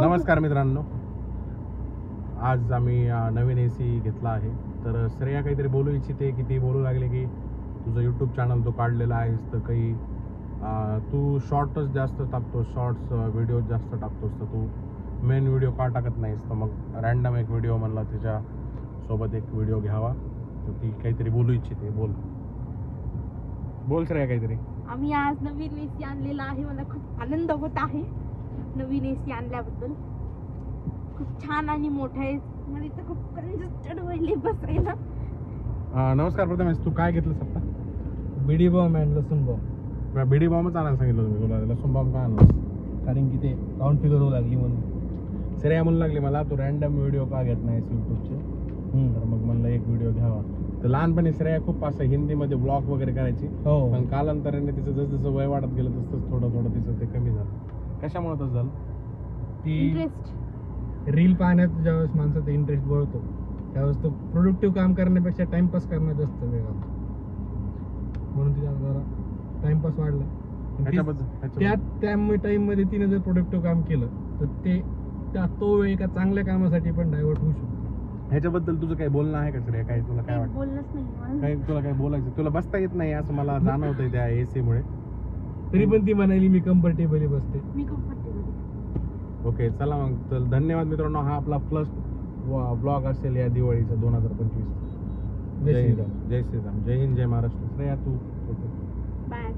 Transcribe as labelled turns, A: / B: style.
A: नमस्कार मित्रांनो, आज आम्ही नवीन AC घेतला आहे. तर श्रेया काहीतरी बोलू इच्छिते की ती बोलू लागले की तुझं यूट्यूब चॅनल तू काढलेला आहेस, तर काही तू शॉर्टच जास्त टाकतोस, शॉर्ट्स व्हिडिओ जास्त टाकतोस, तर तू मेन व्हिडिओ का टाकत नाहीस? तर मग रॅन्डम एक व्हिडिओ म्हणला तिच्यासोबत एक व्हिडिओ घ्यावा, तर ती काहीतरी बोलू इच्छिते. बोल श्रेया काहीतरी.
B: आम्ही आज नवीन AC आणलेला आहे. मला खूप आनंद होत आहे नवीन AC आणल्याबद्दल. खूप छान आणि मोठा आहे. मला इथं खूप कंजस्टेड व्हायले बसायला.
A: नमस्कार प्रथमेश, तू काय घेतलंस आता?
C: बीडी बॉम्ब आणि लसूण बॉम्ब.
A: बीडी बॉम्बच आणायला सांगितलं तुम्ही, तुला लसूण बॉम्ब का आणलं?
C: कारण की ते काउंट फिगर होऊ लागली म्हणून.
A: श्रेया म्हणू लागली मला, तू रॅन्डम व्हिडिओ का घेत नाहीस यूट्यूबचे? तर मग म्हणलं एक व्हिडिओ घ्यावा. तर लहानपणी श्रेया खूप असं हिंदीमध्ये ब्लॉग वगैरे करायची,
C: हो.
A: पण कालांतराने तिचं जसं वय वाढत गेलं तसं थोडं तिचं ते कमी झालं. कशामुळे तसं झालं?
C: ती
B: इंटरेस्ट.
C: रील पाहण्यात ज्यावेळेस माणसाचा इंटरेस्ट बळतो त्यावेळेस तो प्रोडक्टिव्ह काम करण्यापेक्षा टाइमपास करण्यात जास्त वेळ घालतो, म्हणून तिचा जरा टाइमपास वाढला. त्या टाइम मध्ये तिने जर प्रोडक्टिव्ह काम केलं तर तो वेळ एका चांगल्या कामासाठी पण डायव्हर्ट होऊ शकतो.
A: ह्याच्याबद्दल तुझं काही बोलणं आहे का श्रेया? काही तुला काय वाटतं?
B: बोललंच नाही मला.
A: काही तुला काय बोलायचं? तुला बसता येत नाही असं मला जाणवतंय त्या AC मुळे.
C: तरी पण ती म्हणाली मी कम्फर्टेबली बसते.
B: मी कम्फर्टेबल.
A: ओके, चला मग. तर धन्यवाद मित्रांनो. हा आपला फर्स्ट ब्लॉग असेल या दिवाळीचा 2025.
C: जय श्रीराम.
A: जय श्रीराम. जय हिंद, जय महाराष्ट्र. श्रेया तू
B: बाय.